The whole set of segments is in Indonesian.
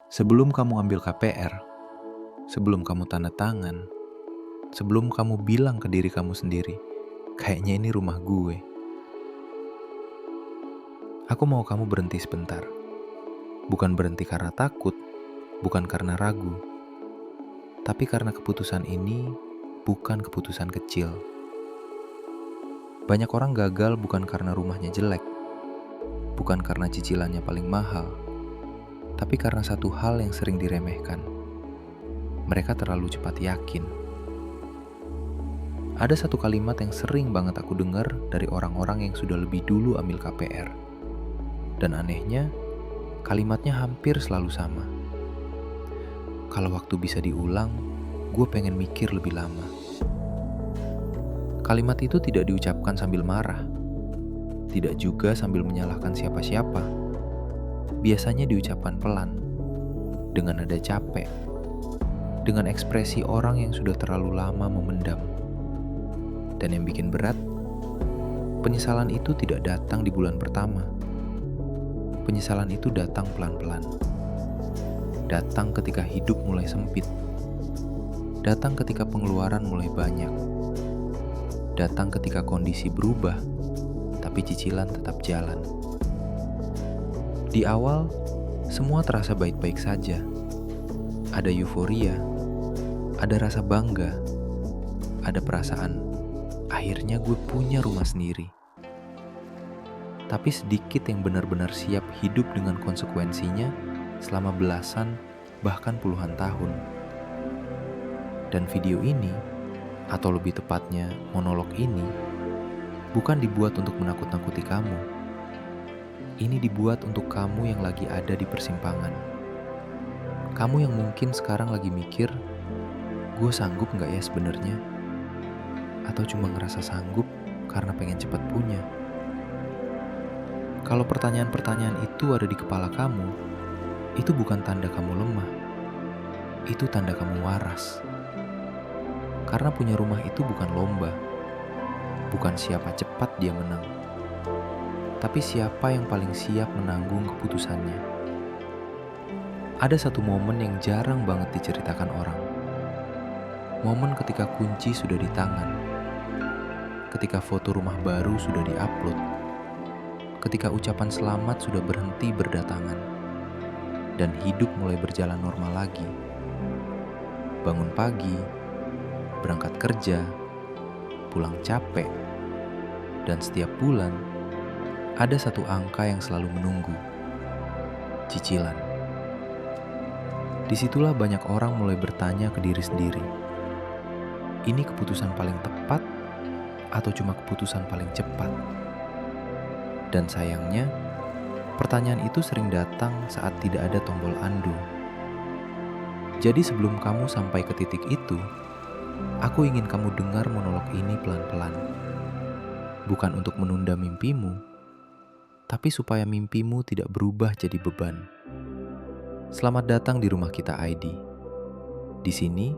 Sebelum kamu ambil KPR, sebelum kamu tanda tangan, sebelum kamu bilang ke diri kamu sendiri, kayaknya ini rumah gue. Aku mau kamu berhenti sebentar. Bukan berhenti karena takut, bukan karena ragu, tapi karena keputusan ini bukan keputusan kecil. Banyak orang gagal bukan karena rumahnya jelek, bukan karena cicilannya paling mahal, tapi karena satu hal yang sering diremehkan. Mereka terlalu cepat yakin. Ada satu kalimat yang sering banget aku dengar dari orang-orang yang sudah lebih dulu ambil KPR. Dan anehnya, kalimatnya hampir selalu sama. Kalau waktu bisa diulang, gue pengen mikir lebih lama. Kalimat itu tidak diucapkan sambil marah, tidak juga sambil menyalahkan siapa-siapa. Biasanya diucapkan pelan, dengan nada capek, dengan ekspresi orang yang sudah terlalu lama memendam. Dan yang bikin berat, penyesalan itu tidak datang di bulan pertama. Penyesalan itu datang pelan-pelan. Datang ketika hidup mulai sempit. Datang ketika pengeluaran mulai banyak. Datang ketika kondisi berubah, tapi cicilan tetap jalan. Di awal, semua terasa baik-baik saja. Ada euforia, ada rasa bangga, ada perasaan, akhirnya gue punya rumah sendiri. Tapi sedikit yang benar-benar siap hidup dengan konsekuensinya selama belasan, bahkan puluhan tahun. Dan video ini, atau lebih tepatnya monolog ini, bukan dibuat untuk menakut-nakuti kamu. Ini dibuat untuk kamu yang lagi ada di persimpangan. Kamu yang mungkin sekarang lagi mikir, gue sanggup gak ya sebenarnya? Atau cuma ngerasa sanggup karena pengen cepat punya? Kalau pertanyaan-pertanyaan itu ada di kepala kamu, itu bukan tanda kamu lemah. Itu tanda kamu waras. Karena punya rumah itu bukan lomba. Bukan siapa cepat dia menang. Tapi siapa yang paling siap menanggung keputusannya. Ada satu momen yang jarang banget diceritakan orang. Momen ketika kunci sudah di tangan. Ketika foto rumah baru sudah diupload. Ketika ucapan selamat sudah berhenti berdatangan. Dan hidup mulai berjalan normal lagi. Bangun pagi, berangkat kerja, pulang capek, dan setiap bulan ada satu angka yang selalu menunggu, cicilan. Disitulah banyak orang mulai bertanya ke diri sendiri, ini keputusan paling tepat atau cuma keputusan paling cepat? Dan sayangnya, pertanyaan itu sering datang saat tidak ada tombol undo. Jadi sebelum kamu sampai ke titik itu, aku ingin kamu dengar monolog ini pelan-pelan. Bukan untuk menunda mimpimu, tapi supaya mimpimu tidak berubah jadi beban. Selamat datang di Rumah Kita ID. Di sini,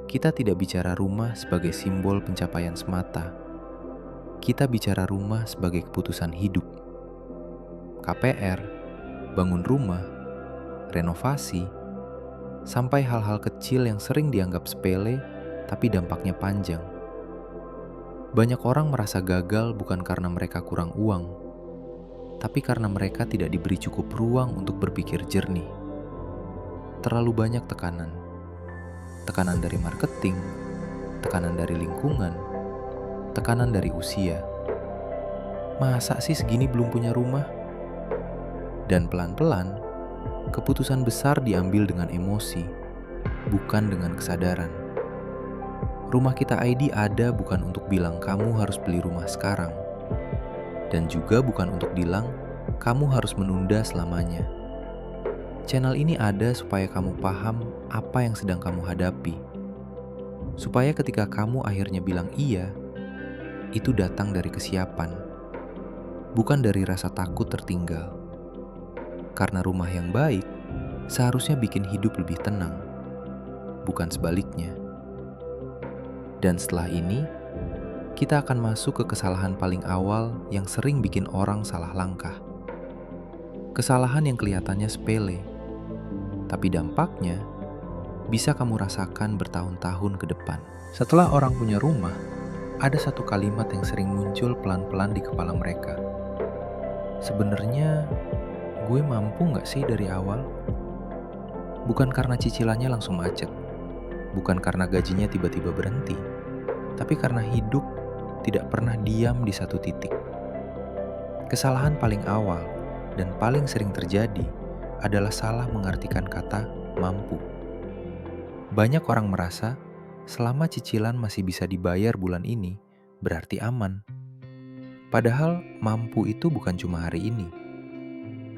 kita tidak bicara rumah sebagai simbol pencapaian semata. Kita bicara rumah sebagai keputusan hidup. KPR, bangun rumah, renovasi, sampai hal-hal kecil yang sering dianggap sepele, tapi dampaknya panjang. Banyak orang merasa gagal bukan karena mereka kurang uang, tapi karena mereka tidak diberi cukup ruang untuk berpikir jernih. Terlalu banyak tekanan. Tekanan dari marketing, tekanan dari lingkungan, tekanan dari usia. Masa sih segini belum punya rumah? Dan pelan-pelan, keputusan besar diambil dengan emosi, bukan dengan kesadaran. Rumah Kita ID ada bukan untuk bilang kamu harus beli rumah sekarang. Dan juga bukan untuk bilang kamu harus menunda selamanya. Channel ini ada supaya kamu paham apa yang sedang kamu hadapi. Supaya ketika kamu akhirnya bilang iya, itu datang dari kesiapan. Bukan dari rasa takut tertinggal. Karena rumah yang baik seharusnya bikin hidup lebih tenang, bukan sebaliknya. Dan setelah ini, kita akan masuk ke kesalahan paling awal yang sering bikin orang salah langkah. Kesalahan yang kelihatannya sepele, Tapi dampaknya bisa kamu rasakan bertahun-tahun ke depan. Setelah orang punya rumah, ada satu kalimat yang sering muncul pelan-pelan di kepala mereka. Sebenarnya, gue mampu nggak sih dari awal? Bukan karena cicilannya langsung macet, bukan karena gajinya tiba-tiba berhenti, tapi karena hidup tidak pernah diam di satu titik. Kesalahan paling awal dan paling sering terjadi adalah salah mengartikan kata mampu. Banyak orang merasa selama cicilan masih bisa dibayar bulan ini, berarti aman. Padahal mampu itu bukan cuma hari ini.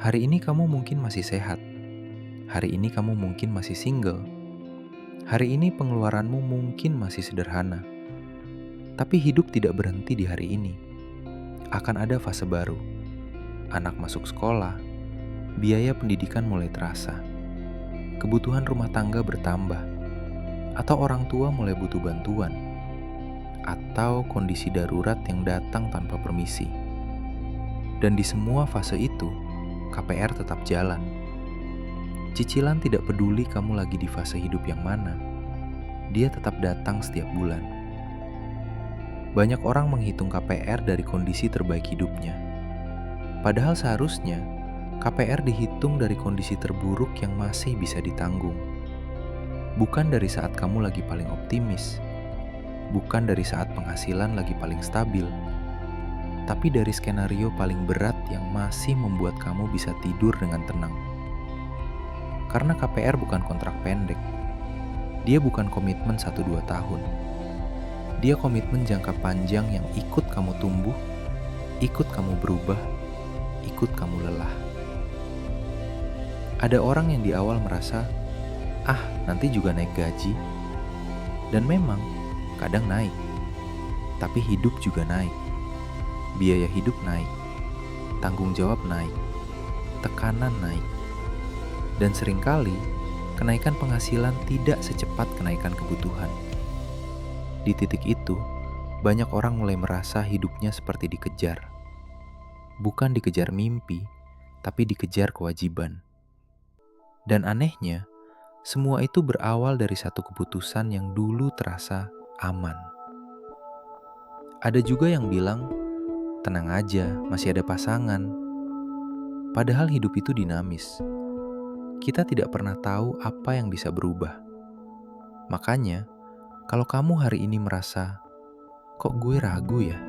Hari ini kamu mungkin masih sehat. Hari ini kamu mungkin masih single. Hari ini pengeluaranmu mungkin masih sederhana. Tapi hidup tidak berhenti di hari ini. Akan ada fase baru. Anak masuk sekolah, biaya pendidikan mulai terasa. Kebutuhan rumah tangga bertambah. Atau orang tua mulai butuh bantuan. Atau kondisi darurat yang datang tanpa permisi. Dan di semua fase itu, KPR tetap jalan. Cicilan tidak peduli kamu lagi di fase hidup yang mana. Dia tetap datang setiap bulan. Banyak orang menghitung KPR dari kondisi terbaik hidupnya. Padahal seharusnya KPR dihitung dari kondisi terburuk yang masih bisa ditanggung. Bukan dari saat kamu lagi paling optimis. Bukan dari saat penghasilan lagi paling stabil. Tapi dari skenario paling berat yang masih membuat kamu bisa tidur dengan tenang. Karena KPR bukan kontrak pendek. Dia bukan komitmen 1-2 tahun. Dia komitmen jangka panjang yang ikut kamu tumbuh, ikut kamu berubah, ikut kamu lelah. Ada orang yang di awal merasa, nanti juga naik gaji. Dan memang, kadang naik. Tapi hidup juga naik. Biaya hidup naik. Tanggung jawab naik. Tekanan naik. Dan seringkali, kenaikan penghasilan tidak secepat kenaikan kebutuhan. Di titik itu, banyak orang mulai merasa hidupnya seperti dikejar. Bukan dikejar mimpi, tapi dikejar kewajiban. Dan anehnya, semua itu berawal dari satu keputusan yang dulu terasa aman. Ada juga yang bilang, tenang aja, masih ada pasangan. Padahal hidup itu dinamis. Kita tidak pernah tahu apa yang bisa berubah. Makanya, kalau kamu hari ini merasa, kok gue ragu ya?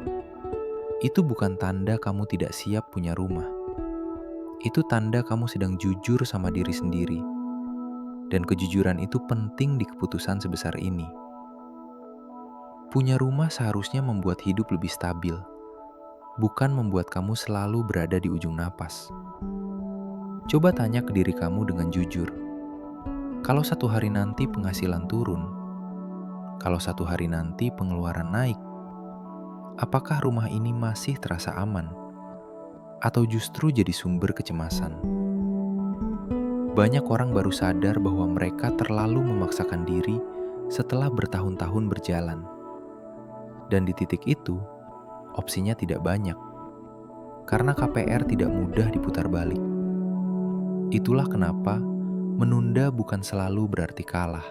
Itu bukan tanda kamu tidak siap punya rumah. Itu tanda kamu sedang jujur sama diri sendiri. Dan kejujuran itu penting di keputusan sebesar ini. Punya rumah seharusnya membuat hidup lebih stabil, bukan membuat kamu selalu berada di ujung napas. Coba tanya ke diri kamu dengan jujur. Kalau satu hari nanti penghasilan turun, kalau satu hari nanti pengeluaran naik, apakah rumah ini masih terasa aman? Atau justru jadi sumber kecemasan? Banyak orang baru sadar bahwa mereka terlalu memaksakan diri setelah bertahun-tahun berjalan. Dan di titik itu, opsinya tidak banyak. Karena KPR tidak mudah diputar balik. Itulah kenapa menunda bukan selalu berarti kalah.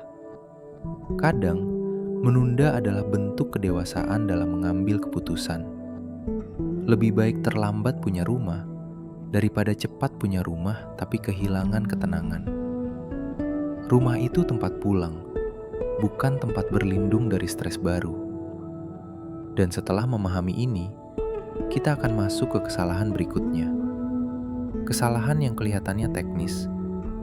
Kadang, menunda adalah bentuk kedewasaan dalam mengambil keputusan. Lebih baik terlambat punya rumah daripada cepat punya rumah tapi kehilangan ketenangan. Rumah itu tempat pulang, bukan tempat berlindung dari stres baru. Dan setelah memahami ini, kita akan masuk ke kesalahan berikutnya. Kesalahan yang kelihatannya teknis,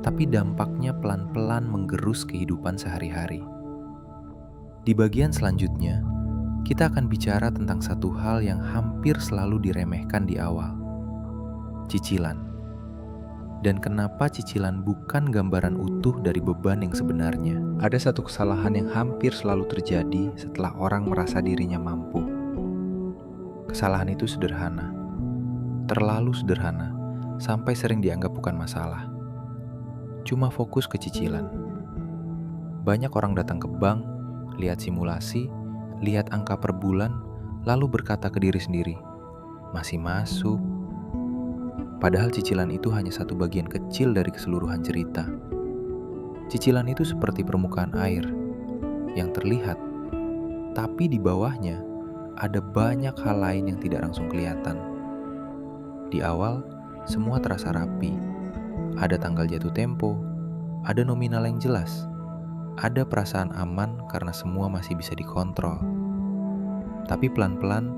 tapi dampaknya pelan-pelan menggerus kehidupan sehari-hari. Di bagian selanjutnya, kita akan bicara tentang satu hal yang hampir selalu diremehkan di awal. Cicilan. Dan kenapa cicilan bukan gambaran utuh dari beban yang sebenarnya. Ada satu kesalahan yang hampir selalu terjadi setelah orang merasa dirinya mampu. Kesalahan itu sederhana. Terlalu sederhana. Sampai sering dianggap bukan masalah. Cuma fokus ke cicilan. Banyak orang datang ke bank, lihat simulasi, lihat angka per bulan, lalu berkata ke diri sendiri, masih masuk. Padahal cicilan itu hanya satu bagian kecil dari keseluruhan cerita. Cicilan itu seperti permukaan air yang terlihat, tapi di bawahnya ada banyak hal lain yang tidak langsung kelihatan. Di awal, semua terasa rapi. Ada tanggal jatuh tempo, ada nominal yang jelas, ada perasaan aman karena semua masih bisa dikontrol. Tapi pelan-pelan,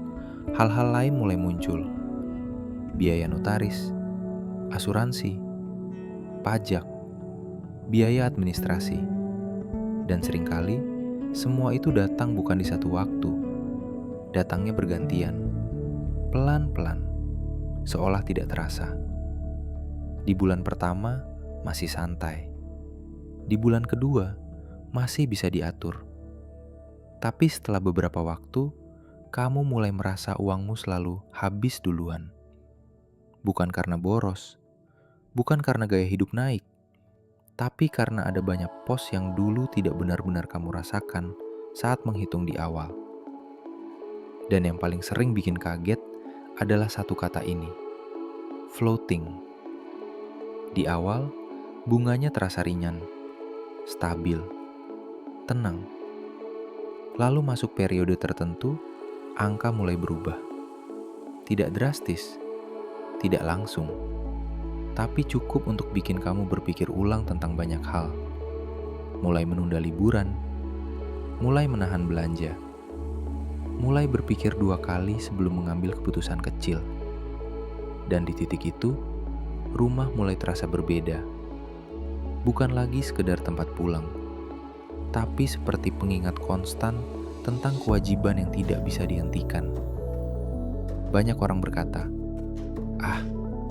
hal-hal lain mulai muncul. Biaya notaris, asuransi, pajak, biaya administrasi. Dan seringkali, semua itu datang bukan di satu waktu. Datangnya bergantian, pelan-pelan, seolah tidak terasa. Di bulan pertama, masih santai. Di bulan kedua, masih bisa diatur. Tapi setelah beberapa waktu, kamu mulai merasa uangmu selalu habis duluan. Bukan karena boros, bukan karena gaya hidup naik, tapi karena ada banyak pos yang dulu tidak benar-benar kamu rasakan saat menghitung di awal. Dan yang paling sering bikin kaget adalah satu kata ini, floating. Di awal, bunganya terasa ringan, stabil, tenang. Lalu masuk periode tertentu, angka mulai berubah. Tidak drastis, tidak langsung, tapi cukup untuk bikin kamu berpikir ulang tentang banyak hal. Mulai menunda liburan, mulai menahan belanja, mulai berpikir 2 kali sebelum mengambil keputusan kecil. Dan di titik itu, rumah mulai terasa berbeda. Bukan lagi sekedar tempat pulang, tapi seperti pengingat konstan tentang kewajiban yang tidak bisa dihentikan. Banyak orang berkata,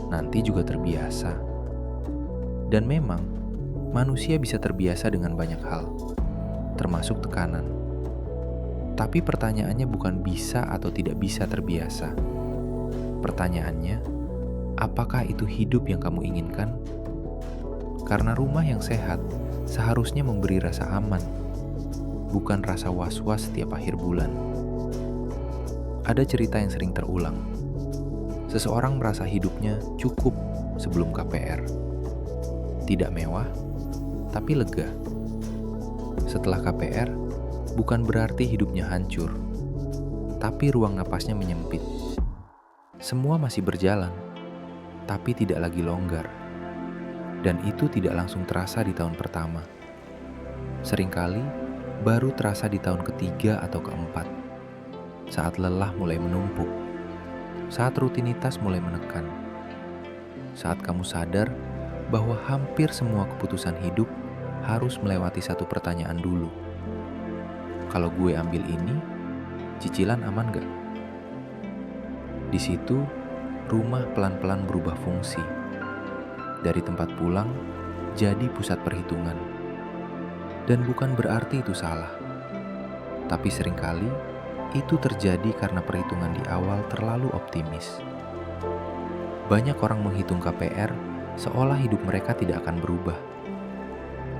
nanti juga terbiasa. Dan memang, manusia bisa terbiasa dengan banyak hal, termasuk tekanan. Tapi pertanyaannya bukan bisa atau tidak bisa terbiasa. Pertanyaannya, apakah itu hidup yang kamu inginkan? Karena rumah yang sehat seharusnya memberi rasa aman, bukan rasa was-was setiap akhir bulan. Ada cerita yang sering terulang. Seseorang merasa hidupnya cukup sebelum KPR. Tidak mewah, tapi lega. Setelah KPR, bukan berarti hidupnya hancur, tapi ruang napasnya menyempit. Semua masih berjalan, tapi tidak lagi longgar. Dan itu tidak langsung terasa di tahun pertama. Seringkali baru terasa di tahun ketiga atau keempat, saat lelah mulai menumpuk, saat rutinitas mulai menekan, saat kamu sadar bahwa hampir semua keputusan hidup harus melewati satu pertanyaan dulu. Kalau gue ambil ini, cicilan aman gak? Di situ, rumah pelan-pelan berubah fungsi. Dari tempat pulang, jadi pusat perhitungan. Dan bukan berarti itu salah. Tapi seringkali, itu terjadi karena perhitungan di awal terlalu optimis. Banyak orang menghitung KPR seolah hidup mereka tidak akan berubah.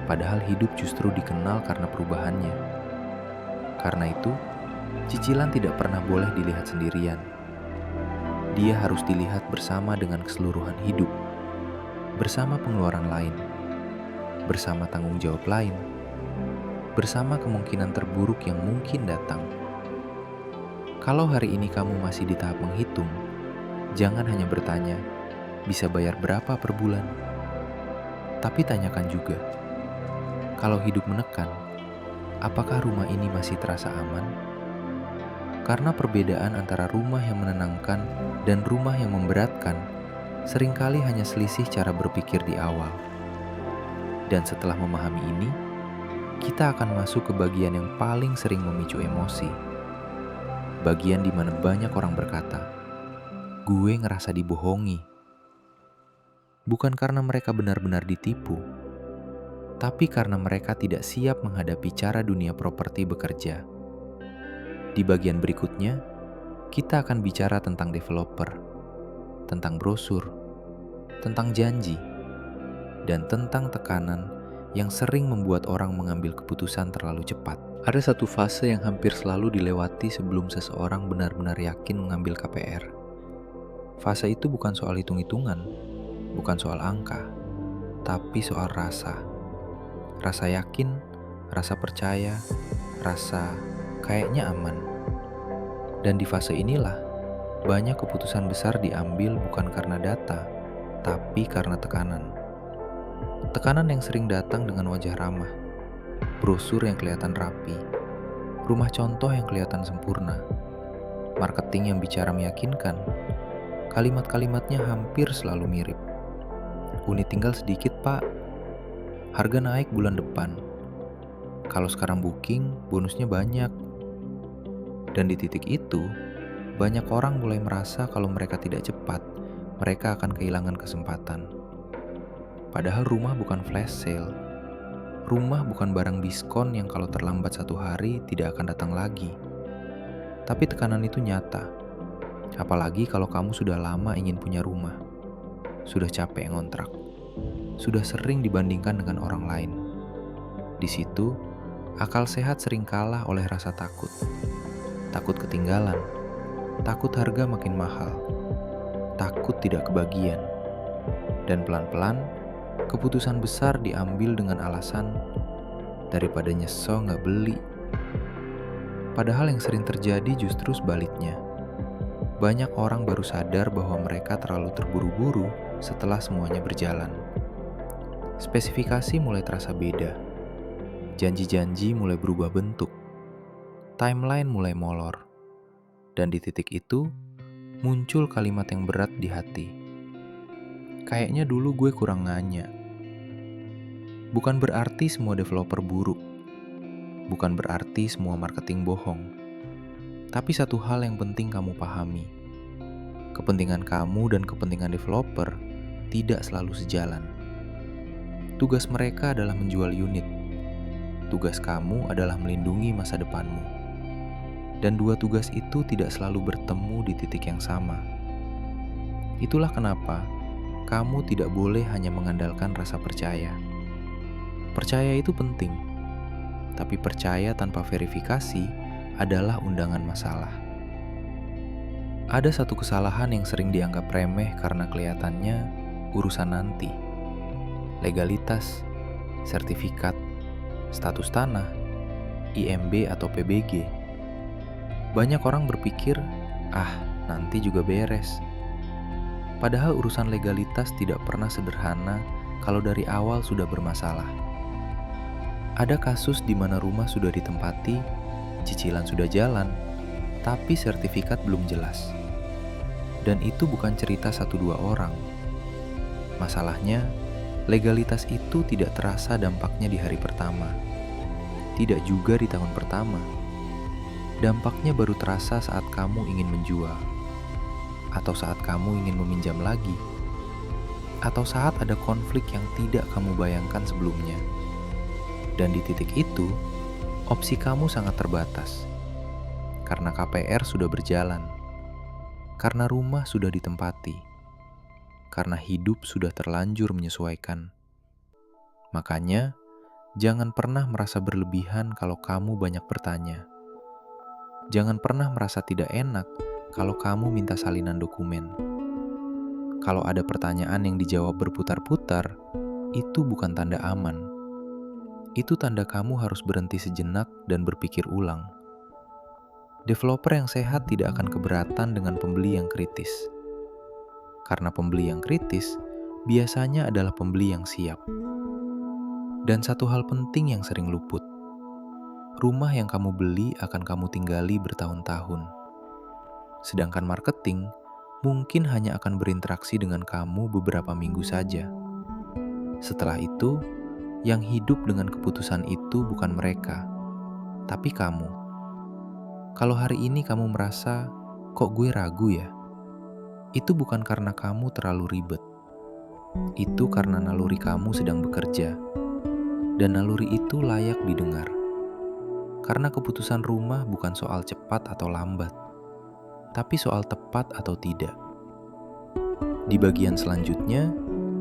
Padahal hidup justru dikenal karena perubahannya. Karena itu, cicilan tidak pernah boleh dilihat sendirian. Dia harus dilihat bersama dengan keseluruhan hidup, bersama pengeluaran lain, bersama tanggung jawab lain, bersama kemungkinan terburuk yang mungkin datang. Kalau hari ini kamu masih di tahap menghitung, jangan hanya bertanya, bisa bayar berapa per bulan? Tapi tanyakan juga, kalau hidup menekan, apakah rumah ini masih terasa aman? Karena perbedaan antara rumah yang menenangkan dan rumah yang memberatkan seringkali hanya selisih cara berpikir di awal. Dan setelah memahami ini, kita akan masuk ke bagian yang paling sering memicu emosi. Bagian di mana banyak orang berkata, gue ngerasa dibohongi. Bukan karena mereka benar-benar ditipu, tapi karena mereka tidak siap menghadapi cara dunia properti bekerja. Di bagian berikutnya, kita akan bicara tentang developer, tentang brosur, tentang janji, dan tentang tekanan yang sering membuat orang mengambil keputusan terlalu cepat. Ada satu fase yang hampir selalu dilewati sebelum seseorang benar-benar yakin mengambil KPR. Fase itu bukan soal hitung-hitungan, bukan soal angka, tapi soal rasa. rasa yakin, rasa percaya, rasa kayaknya aman. Dan di fase inilah, banyak keputusan besar diambil bukan karena data, tapi karena tekanan. Tekanan yang sering datang dengan wajah ramah, brosur yang kelihatan rapi, rumah contoh yang kelihatan sempurna, marketing yang bicara meyakinkan, kalimat-kalimatnya hampir selalu mirip. Unit tinggal sedikit, Pak. Harga naik bulan depan. Kalau sekarang booking, bonusnya banyak. Dan di titik itu, banyak orang mulai merasa kalau mereka tidak cepat, mereka akan kehilangan kesempatan. Padahal rumah bukan flash sale. Rumah bukan barang diskon yang kalau terlambat 1 hari tidak akan datang lagi. Tapi tekanan itu nyata. Apalagi kalau kamu sudah lama ingin punya rumah. Sudah capek ngontrak. Sudah sering dibandingkan dengan orang lain. Di situ, akal sehat sering kalah oleh rasa takut. Takut ketinggalan. Takut harga makin mahal. Takut tidak kebagian. Dan pelan-pelan, keputusan besar diambil dengan alasan daripada nyesel nggak beli. Padahal yang sering terjadi justru sebaliknya. Banyak orang baru sadar bahwa mereka terlalu terburu-buru setelah semuanya berjalan. Spesifikasi mulai terasa beda. Janji-janji mulai berubah bentuk. Timeline mulai molor. Dan di titik itu, muncul kalimat yang berat di hati. Kayaknya dulu gue kurang nanya. Bukan berarti semua developer buruk. Bukan berarti semua marketing bohong. Tapi satu hal yang penting kamu pahami. Kepentingan kamu dan kepentingan developer tidak selalu sejalan. Tugas mereka adalah menjual unit. Tugas kamu adalah melindungi masa depanmu. Dan dua tugas itu tidak selalu bertemu di titik yang sama. Itulah kenapa kamu tidak boleh hanya mengandalkan rasa percaya. Percaya itu penting, tapi percaya tanpa verifikasi adalah undangan masalah. Ada satu kesalahan yang sering dianggap remeh karena kelihatannya urusan nanti. Legalitas, sertifikat, status tanah, IMB atau PBG. Banyak orang berpikir, nanti juga beres. Padahal urusan legalitas tidak pernah sederhana kalau dari awal sudah bermasalah. Ada kasus di mana rumah sudah ditempati, cicilan sudah jalan, tapi sertifikat belum jelas. Dan itu bukan cerita 1-2 orang. Masalahnya, legalitas itu tidak terasa dampaknya di hari pertama. Tidak juga di tahun pertama. Dampaknya baru terasa saat kamu ingin menjual. Atau saat kamu ingin meminjam lagi. Atau saat ada konflik yang tidak kamu bayangkan sebelumnya. Dan di titik itu, opsi kamu sangat terbatas. Karena KPR sudah berjalan. Karena rumah sudah ditempati. Karena hidup sudah terlanjur menyesuaikan. Makanya, jangan pernah merasa berlebihan kalau kamu banyak bertanya. Jangan pernah merasa tidak enak kalau kamu minta salinan dokumen. Kalau ada pertanyaan yang dijawab berputar-putar, itu bukan tanda aman. Itu tanda kamu harus berhenti sejenak dan berpikir ulang. Developer yang sehat tidak akan keberatan dengan pembeli yang kritis. Karena pembeli yang kritis biasanya adalah pembeli yang siap. Dan satu hal penting yang sering luput. Rumah yang kamu beli akan kamu tinggali bertahun-tahun. Sedangkan marketing mungkin hanya akan berinteraksi dengan kamu beberapa minggu saja. Setelah itu, yang hidup dengan keputusan itu bukan mereka, tapi kamu. Kalau hari ini kamu merasa, kok gue ragu ya? Itu bukan karena kamu terlalu ribet. Itu karena naluri kamu sedang bekerja. Dan naluri itu layak didengar. Karena keputusan rumah bukan soal cepat atau lambat, tapi soal tepat atau tidak. Di bagian selanjutnya,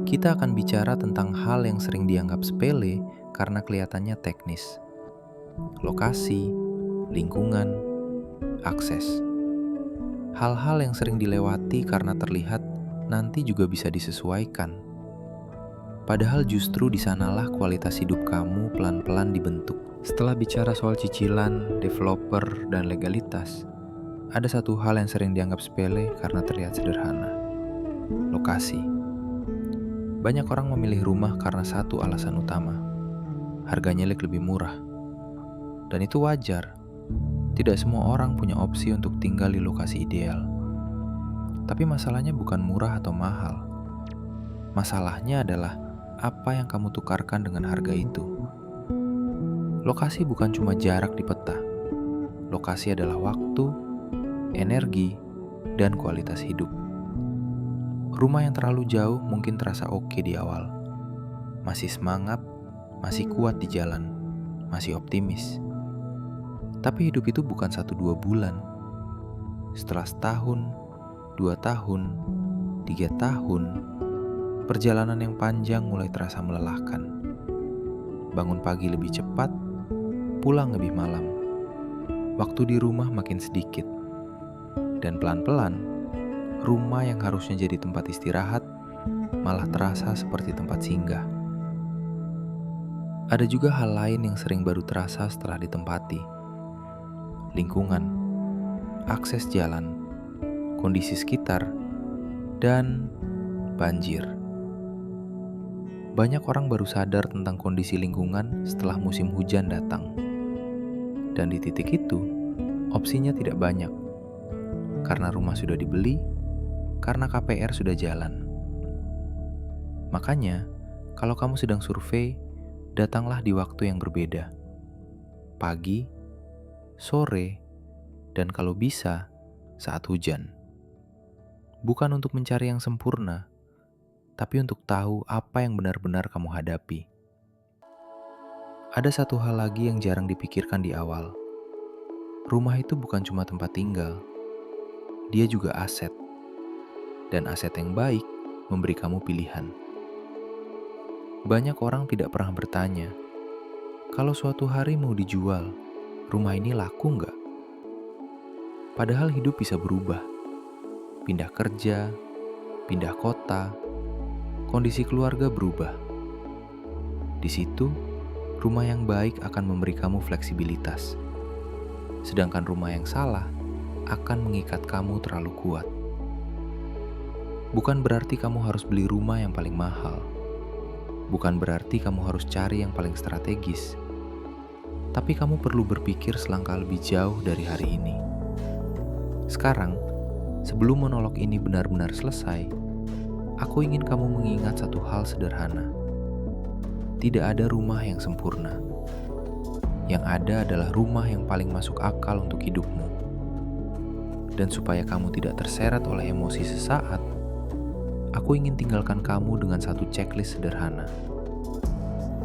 kita akan bicara tentang hal yang sering dianggap sepele karena kelihatannya teknis. Lokasi, lingkungan, akses. Hal-hal yang sering dilewati karena terlihat nanti juga bisa disesuaikan. Padahal justru di sanalah kualitas hidup kamu pelan-pelan dibentuk. Setelah bicara soal cicilan, developer, dan legalitas, ada satu hal yang sering dianggap sepele karena terlihat sederhana. Lokasi. Banyak orang memilih rumah karena satu alasan utama. Harganya lebih murah. Dan itu wajar. Tidak semua orang punya opsi untuk tinggal di lokasi ideal. Tapi masalahnya bukan murah atau mahal. Masalahnya adalah apa yang kamu tukarkan dengan harga itu. Lokasi bukan cuma jarak di peta. Lokasi adalah waktu, energi, dan kualitas hidup. Rumah yang terlalu jauh mungkin terasa oke di awal. Masih semangat, masih kuat di jalan, masih optimis. Tapi hidup itu bukan 1-2 bulan. Setelah setahun, 2 tahun, 3 tahun, perjalanan yang panjang mulai terasa melelahkan. Bangun pagi lebih cepat, pulang lebih malam. Waktu di rumah makin sedikit. Dan pelan-pelan, rumah yang harusnya jadi tempat istirahat malah terasa seperti tempat singgah. Ada juga hal lain yang sering baru terasa setelah ditempati. Lingkungan, akses jalan, kondisi sekitar, dan banjir. Banyak orang baru sadar tentang kondisi lingkungan setelah musim hujan datang. Dan di titik itu, opsinya tidak banyak. Karena rumah sudah dibeli, karena KPR sudah jalan. Makanya, kalau kamu sedang survei, datanglah di waktu yang berbeda. Pagi, sore, dan kalau bisa, saat hujan. Bukan untuk mencari yang sempurna, tapi untuk tahu apa yang benar-benar kamu hadapi. Ada satu hal lagi yang jarang dipikirkan di awal. Rumah itu bukan cuma tempat tinggal, dia juga aset. Dan aset yang baik memberi kamu pilihan. Banyak orang tidak pernah bertanya, kalau suatu hari mau dijual, rumah ini laku nggak? Padahal hidup bisa berubah. Pindah kerja, pindah kota, kondisi keluarga berubah. Di situ, rumah yang baik akan memberi kamu fleksibilitas. Sedangkan rumah yang salah akan mengikat kamu terlalu kuat. Bukan berarti kamu harus beli rumah yang paling mahal. Bukan berarti kamu harus cari yang paling strategis. Tapi kamu perlu berpikir selangkah lebih jauh dari hari ini. Sekarang, sebelum monolog ini benar-benar selesai, aku ingin kamu mengingat satu hal sederhana. Tidak ada rumah yang sempurna. Yang ada adalah rumah yang paling masuk akal untuk hidupmu. Dan supaya kamu tidak terseret oleh emosi sesaat, aku ingin tinggalkan kamu dengan satu checklist sederhana.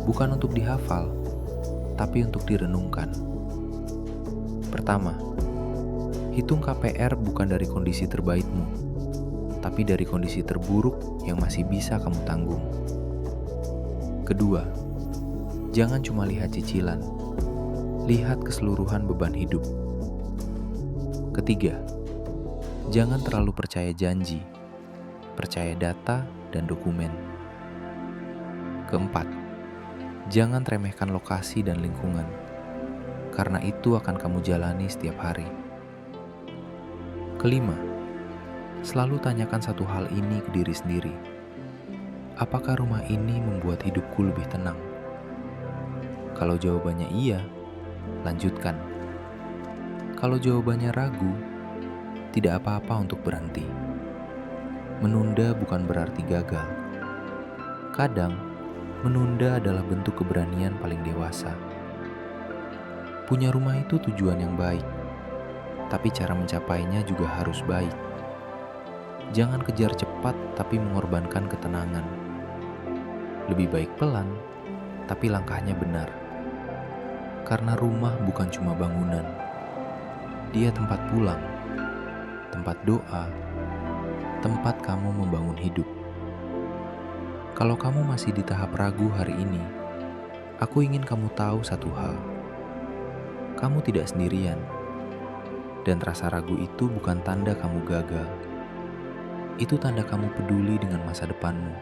Bukan untuk dihafal, tapi untuk direnungkan. Pertama, hitung KPR bukan dari kondisi terbaikmu, tapi dari kondisi terburuk yang masih bisa kamu tanggung. Kedua, jangan cuma lihat cicilan, lihat keseluruhan beban hidup. Ketiga, jangan terlalu percaya janji, percaya data dan dokumen. Keempat, jangan remehkan lokasi dan lingkungan, karena itu akan kamu jalani setiap hari. Kelima, selalu tanyakan satu hal ini ke diri sendiri. Apakah rumah ini membuat hidupku lebih tenang? Kalau jawabannya iya, lanjutkan. Kalau jawabannya ragu, tidak apa-apa untuk berhenti. Menunda bukan berarti gagal. Kadang, menunda adalah bentuk keberanian paling dewasa. Punya rumah itu tujuan yang baik, tapi cara mencapainya juga harus baik. Jangan kejar cepat tapi mengorbankan ketenangan. Lebih baik pelan, tapi langkahnya benar. Karena rumah bukan cuma bangunan. Dia tempat pulang, tempat doa, tempat kamu membangun hidup. Kalau kamu masih di tahap ragu hari ini, aku ingin kamu tahu satu hal. Kamu tidak sendirian. Dan rasa ragu itu bukan tanda kamu gagal. Itu tanda kamu peduli dengan masa depanmu.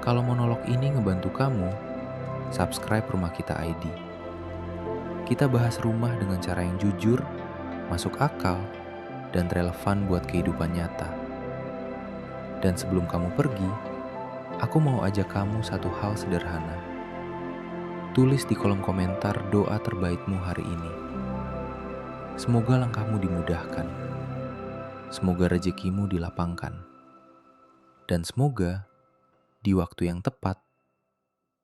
Kalau monolog ini ngebantu kamu, subscribe Rumah Kita ID. Kita bahas rumah dengan cara yang jujur, masuk akal, dan relevan buat kehidupan nyata. Dan sebelum kamu pergi, aku mau ajak kamu satu hal sederhana. Tulis di kolom komentar doa terbaikmu hari ini. Semoga langkahmu dimudahkan. Semoga rezekimu dilapangkan. Dan semoga di waktu yang tepat,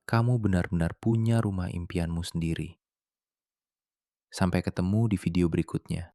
kamu benar-benar punya rumah impianmu sendiri. Sampai ketemu di video berikutnya.